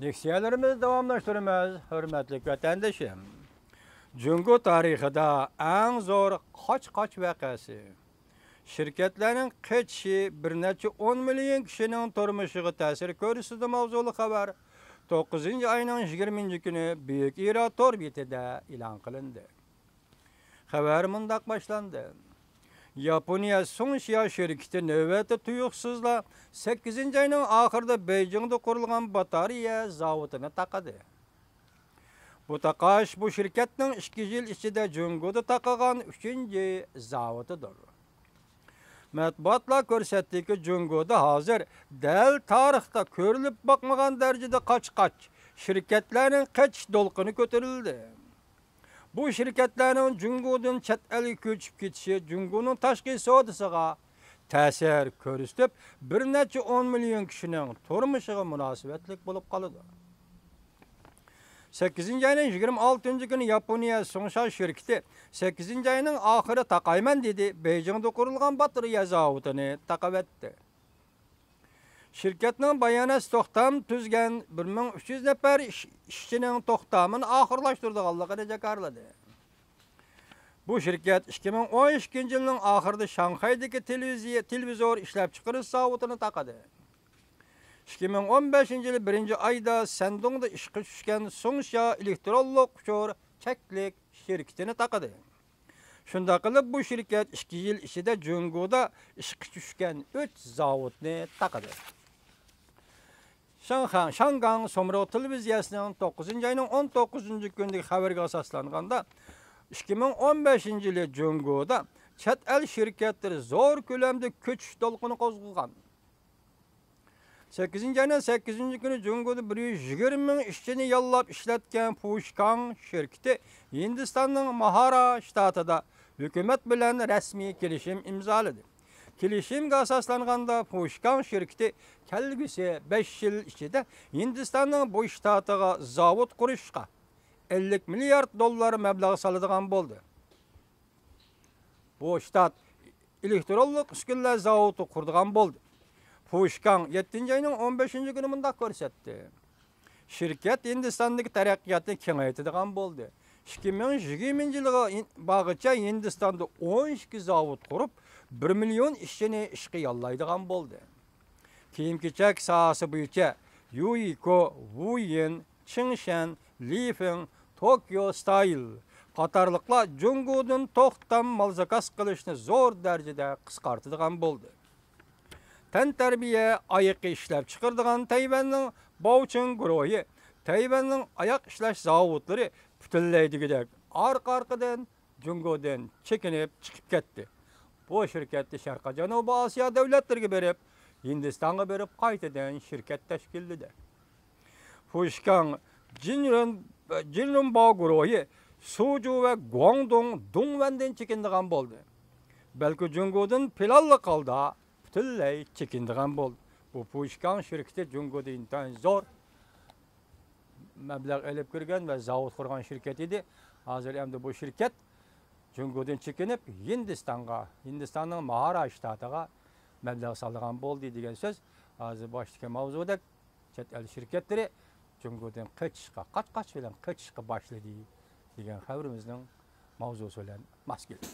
Leksiyalarımızı davamlaştırmaz, hürmetli vatandaşım. Cungo tarixida en zor kaç vakası. Şirketlerin keçi bir neçe 10 milyon kişinin turmuşuğa tesir körüsüdü mavzulu haber. 9. ayının 20. günü Büyük İrat orbitida ilan kılındı. Haber mundaq başlandı. Yaponiya Songsha şirketi növbeti tuyuqsuzla 8. ayının ahırda Beijing'de kurulgan batarya zavodunu taqadı. Bu taqaş bu şirketnin 2 yıl içinde Jungo'da taqagan 3. zavodudur. Matbuatla görsetdi ki Jungo'da hazır del tarixta körülüp bakmagan derecede kaç şirketlerin kaç dolqını kötürüldü. Bu şirketlerin Jungo'dan chet elga köçüp ketişi Jungo'nun taşqi savdısıga ta'sir körüstüp bir neçe 10 milyon kişinin turmuşuga münasibetlik bolup qalıdı. 8. ayının 26. günü Yaponiya Songsha şirketi 8. ayının ahırı taqayman dedi. Beijing'de kurulgan batarya zavodunu taqab etdi. Şirketinin bayanat toxtam tüzgen 1300 nefer işçinin toxtamını ahırlaştırdıqallıqını jakarladı. Bu şirket 2012 yılının ahırda Şanghay'daki televizor işlep çıkarış zavodunu taqadı. 2015 yılı 1. ayda Shandong'da işe düşken Songsha elektronik uçur çeklik şirketini taqadı. Şunda qılıp bu şirket 2 yıl içinde Jungo'da işe düşken 3 zavodunu taqadı. Şangang Somro televiziyasının 9. ayının 19. gündeki haberge asaslanganda 2015 yılı Jungo'da chet el şirketleri zor kölemde köç dolqunu qozgulgan. 8. ayının 8. günü Jungo'da 120 ming işçini yallap işletken Pushkang şirketi Hindistan'ın Mahara ştatida hükümet bilen resmi kelişim imzaladı. Kelişimge asaslanganda Pushkang şirketi kelgüsi 5 yıl içinde Hindistan'ın bu ştatıga zavod kuruşqa 50 milyard dollar meblag salıdığan boldu. Bu ştat elektronik üskünler zavodu kurduğan boldu. Pushkang 7. ayının 15. günü mundaq görsetdi. Şirket Hindistan'daki taraqqiyatını kengaytadigan boldu. 2020 yılıga bagıça Hindistan'da 12 zavod kurup 1 milyon işçini işqi yallaydigan boldu. Kiyim-kechak sahası boyunca Yuiko, Wuyin, Qingshan, Lifeng, Tokyo Style qatarlıqlar Jungo'dan toxtam malzakas qilishni zor derecede qisqartıdigan boldu. Tən tərbiyə ayıqı işləp çıxırdığan Tayvan'ın Baochun guruhi, Tayvan'ın ayak işləş zavodları bütünleydigidek arka-arkadan Jungo'dan çekinip çıkıp ketdi. Bu şirketli Şarkı Janubi Asya devletlerine berip, Hindistan'a berip qaytadan şirket teşkillidir. Pushkang Jinrunbao guruhi Suju ve Guangdong Dongwan'dan çekindiğen boldu. Belki Jungo'dan pilallı kaldı. Tülley çekindiğen bol. Bu Pushkang şirketi Jungo'da intan zor meblağ elip kirgen ve zavod kurgan şirket idi. Hazır hem bu şirket Jungo'dan çekinip Hindistan'ın Mahara ştatıga meblağ saldıgan boldu degan söz. Hazır baştaki mavzuda chet el şirketleri Jungo'dan kaç bilen kaçışqa başladı degan haberimizning mavzusi bilan mas keldi.